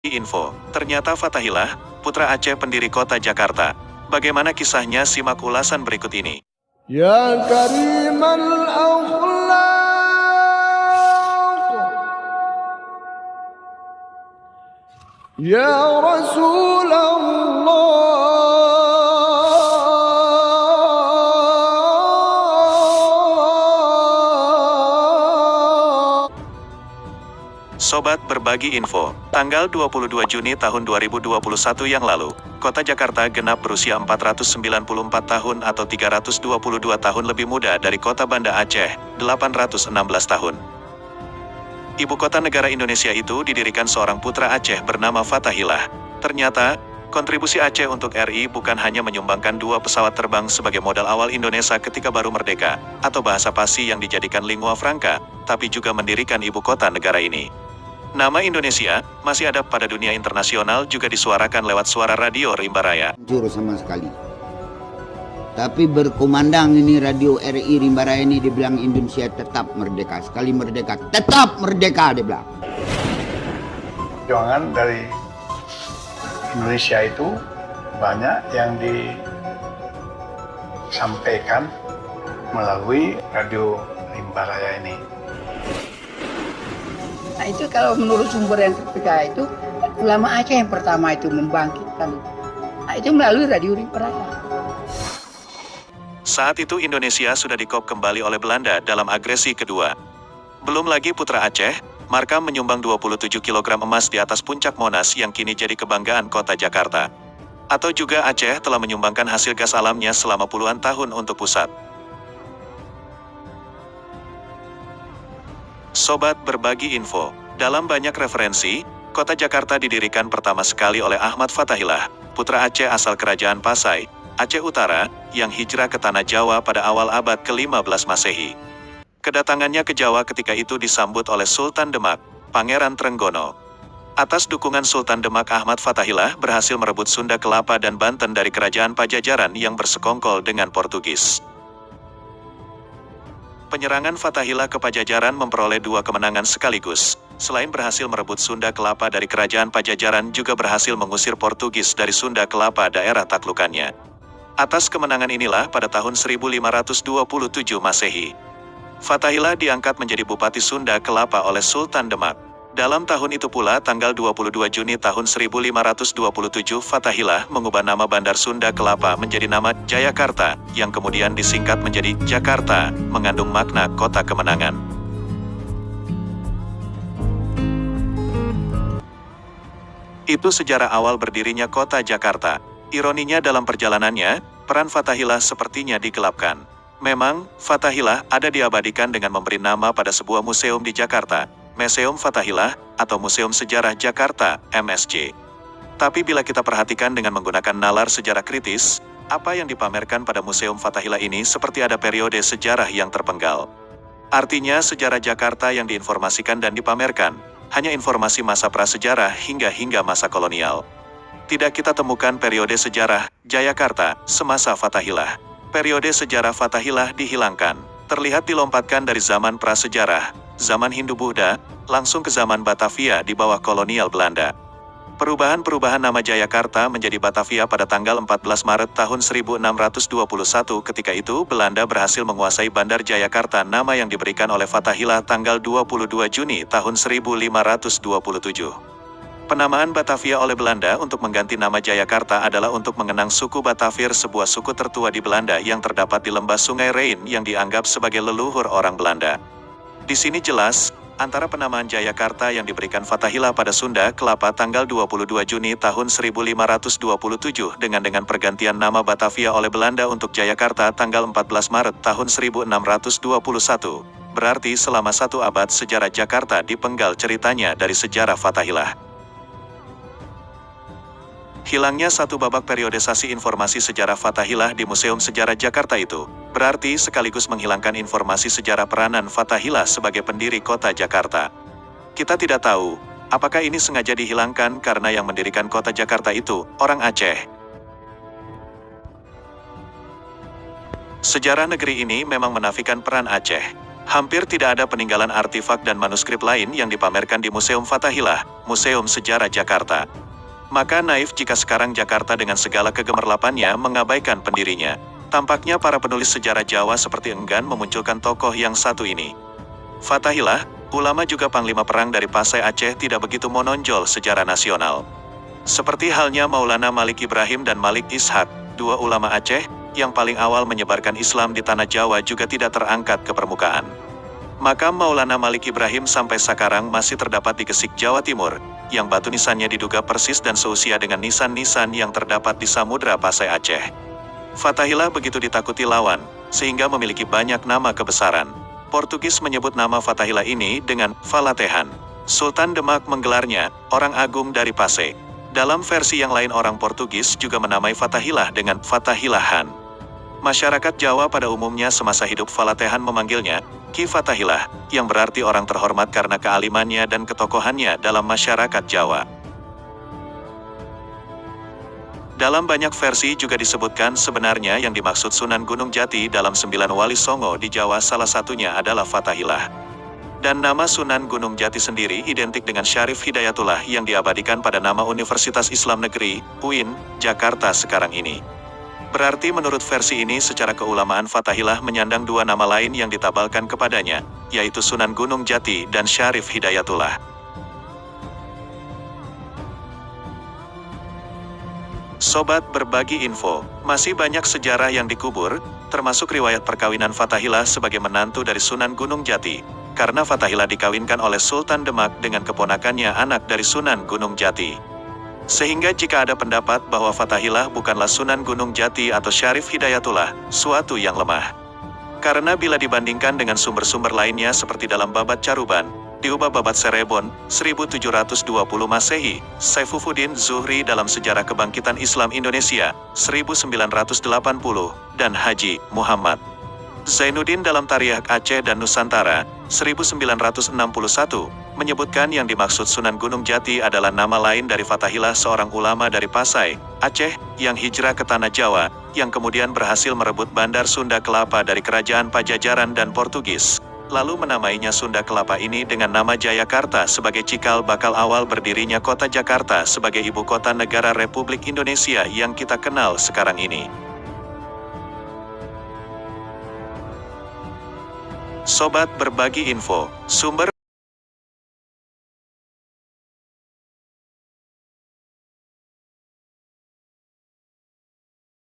Info, ternyata Fathahillah, putra Aceh pendiri kota Jakarta. Bagaimana kisahnya, simak ulasan berikut ini. Ya karimal akhlaq, ya Rasulullah, Sobat Berbagi Info, tanggal 22 Juni tahun 2021 yang lalu, kota Jakarta genap berusia 494 tahun atau 322 tahun lebih muda dari kota Banda Aceh, 816 tahun. Ibu kota negara Indonesia itu didirikan seorang putra Aceh bernama Fathahillah. Ternyata, kontribusi Aceh untuk RI bukan hanya menyumbangkan 2 pesawat terbang sebagai modal awal Indonesia ketika baru merdeka, atau bahasa Pasi yang dijadikan lingua franca, tapi juga mendirikan ibu kota negara ini. Nama Indonesia masih ada pada dunia internasional juga disuarakan lewat suara radio Rimba Raya. Hancur sama sekali. Tapi berkumandang ini radio RI Rimba Raya ini dibilang Indonesia tetap merdeka. Sekali merdeka, tetap merdeka dia bilang. Perjuangan dari Indonesia itu banyak yang disampaikan melalui radio Rimba Raya ini. Nah itu kalau menurut sumber yang terpercaya itu ulama Aceh yang pertama itu membangkitkan. Nah itu melalui radio Rimba Raya. Saat itu Indonesia sudah dikop kembali oleh Belanda dalam agresi kedua. Belum lagi putra Aceh, Markam menyumbang 27 kg emas di atas puncak Monas yang kini jadi kebanggaan kota Jakarta. Atau juga Aceh telah menyumbangkan hasil gas alamnya selama puluhan tahun untuk pusat. Sobat Berbagi Info, dalam banyak referensi, kota Jakarta didirikan pertama sekali oleh Ahmad Fathahillah, putra Aceh asal kerajaan Pasai, Aceh Utara, yang hijrah ke Tanah Jawa pada awal abad ke-15 Masehi. Kedatangannya ke Jawa ketika itu disambut oleh Sultan Demak, Pangeran Trenggono. Atas dukungan Sultan Demak, Ahmad Fathahillah berhasil merebut Sunda Kelapa dan Banten dari kerajaan Pajajaran yang bersekongkol dengan Portugis. Penyerangan Fathahillah ke Pajajaran memperoleh 2 kemenangan sekaligus. Selain berhasil merebut Sunda Kelapa dari kerajaan Pajajaran, juga berhasil mengusir Portugis dari Sunda Kelapa daerah taklukannya. Atas kemenangan inilah pada tahun 1527 Masehi, Fathahillah diangkat menjadi Bupati Sunda Kelapa oleh Sultan Demak. Dalam tahun itu pula tanggal 22 Juni tahun 1527 Fathahillah mengubah nama Bandar Sunda Kelapa menjadi nama Jayakarta, yang kemudian disingkat menjadi Jakarta, mengandung makna kota kemenangan. Itu sejarah awal berdirinya kota Jakarta. Ironinya dalam perjalanannya, peran Fathahillah sepertinya digelapkan. Memang, Fathahillah ada diabadikan dengan memberi nama pada sebuah museum di Jakarta, Museum Fathahillah, atau Museum Sejarah Jakarta, MSJ. Tapi bila kita perhatikan dengan menggunakan nalar sejarah kritis, apa yang dipamerkan pada Museum Fathahillah ini seperti ada periode sejarah yang terpenggal. Artinya sejarah Jakarta yang diinformasikan dan dipamerkan, hanya informasi masa prasejarah hingga masa kolonial. Tidak kita temukan periode sejarah Jayakarta semasa Fathahillah. Periode sejarah Fathahillah dihilangkan, terlihat dilompatkan dari zaman prasejarah, zaman Hindu-Buddha, langsung ke zaman Batavia di bawah kolonial Belanda. Perubahan nama Jayakarta menjadi Batavia pada tanggal 14 Maret tahun 1621 ketika itu Belanda berhasil menguasai Bandar Jayakarta, nama yang diberikan oleh Fathahillah tanggal 22 Juni tahun 1527. Penamaan Batavia oleh Belanda untuk mengganti nama Jayakarta adalah untuk mengenang suku Batavir, sebuah suku tertua di Belanda yang terdapat di lembah Sungai Rhein yang dianggap sebagai leluhur orang Belanda. Di sini jelas, antara penamaan Jayakarta yang diberikan Fathahillah pada Sunda Kelapa tanggal 22 Juni tahun 1527 dengan pergantian nama Batavia oleh Belanda untuk Jayakarta tanggal 14 Maret tahun 1621. Berarti selama 1 abad sejarah Jakarta dipenggal ceritanya dari sejarah Fathahillah. Hilangnya 1 babak periodisasi informasi sejarah Fathahillah di Museum Sejarah Jakarta itu, berarti sekaligus menghilangkan informasi sejarah peranan Fathahillah sebagai pendiri kota Jakarta. Kita tidak tahu, apakah ini sengaja dihilangkan karena yang mendirikan kota Jakarta itu, orang Aceh. Sejarah negeri ini memang menafikan peran Aceh. Hampir tidak ada peninggalan artefak dan manuskrip lain yang dipamerkan di Museum Fathahillah, Museum Sejarah Jakarta. Maka naif jika sekarang Jakarta dengan segala kegemerlapannya mengabaikan pendirinya. Tampaknya para penulis sejarah Jawa seperti enggan memunculkan tokoh yang satu ini. Fathahillah, ulama juga panglima perang dari Pasai Aceh, tidak begitu menonjol sejarah nasional. Seperti halnya Maulana Malik Ibrahim dan Malik Ishak, dua ulama Aceh, yang paling awal menyebarkan Islam di tanah Jawa juga tidak terangkat ke permukaan. Makam Maulana Malik Ibrahim sampai sekarang masih terdapat di Gesik, Jawa Timur, yang batu nisannya diduga persis dan seusia dengan nisan-nisan yang terdapat di Samudra Pasai Aceh. Fathahillah begitu ditakuti lawan, sehingga memiliki banyak nama kebesaran. Portugis menyebut nama Fathahillah ini dengan Falatehan. Sultan Demak menggelarnya orang agung dari Pasai. Dalam versi yang lain orang Portugis juga menamai Fathahillah dengan Fathahillahan. Masyarakat Jawa pada umumnya semasa hidup Falatehan memanggilnya Ki Fathahillah, yang berarti orang terhormat karena kealimannya dan ketokohannya dalam masyarakat Jawa. Dalam banyak versi juga disebutkan sebenarnya yang dimaksud Sunan Gunung Jati dalam 9 Wali Songo di Jawa salah satunya adalah Fathahillah. Dan nama Sunan Gunung Jati sendiri identik dengan Syarif Hidayatullah yang diabadikan pada nama Universitas Islam Negeri, UIN, Jakarta sekarang ini. Berarti menurut versi ini secara keulamaan Fathahillah menyandang dua nama lain yang ditabalkan kepadanya, yaitu Sunan Gunung Jati dan Syarif Hidayatullah. Sobat berbagi info, masih banyak sejarah yang dikubur, termasuk riwayat perkawinan Fathahillah sebagai menantu dari Sunan Gunung Jati, karena Fathahillah dikawinkan oleh Sultan Demak dengan keponakannya anak dari Sunan Gunung Jati. Sehingga jika ada pendapat bahwa Fathahillah bukanlah Sunan Gunung Jati atau Syarif Hidayatullah, suatu yang lemah. Karena bila dibandingkan dengan sumber-sumber lainnya seperti dalam Babat Caruban, diubah Babat Serebon, 1720 Masehi, Saifuddin Zuhri dalam Sejarah Kebangkitan Islam Indonesia, 1980, dan Haji Muhammad Zainuddin dalam Tarikh Aceh dan Nusantara, 1961, menyebutkan yang dimaksud Sunan Gunung Jati adalah nama lain dari Fathahillah, seorang ulama dari Pasai, Aceh, yang hijrah ke Tanah Jawa, yang kemudian berhasil merebut Bandar Sunda Kelapa dari Kerajaan Pajajaran dan Portugis, lalu menamainya Sunda Kelapa ini dengan nama Jayakarta sebagai cikal bakal awal berdirinya kota Jakarta sebagai ibu kota negara Republik Indonesia yang kita kenal sekarang ini. Sobat berbagi info, sumber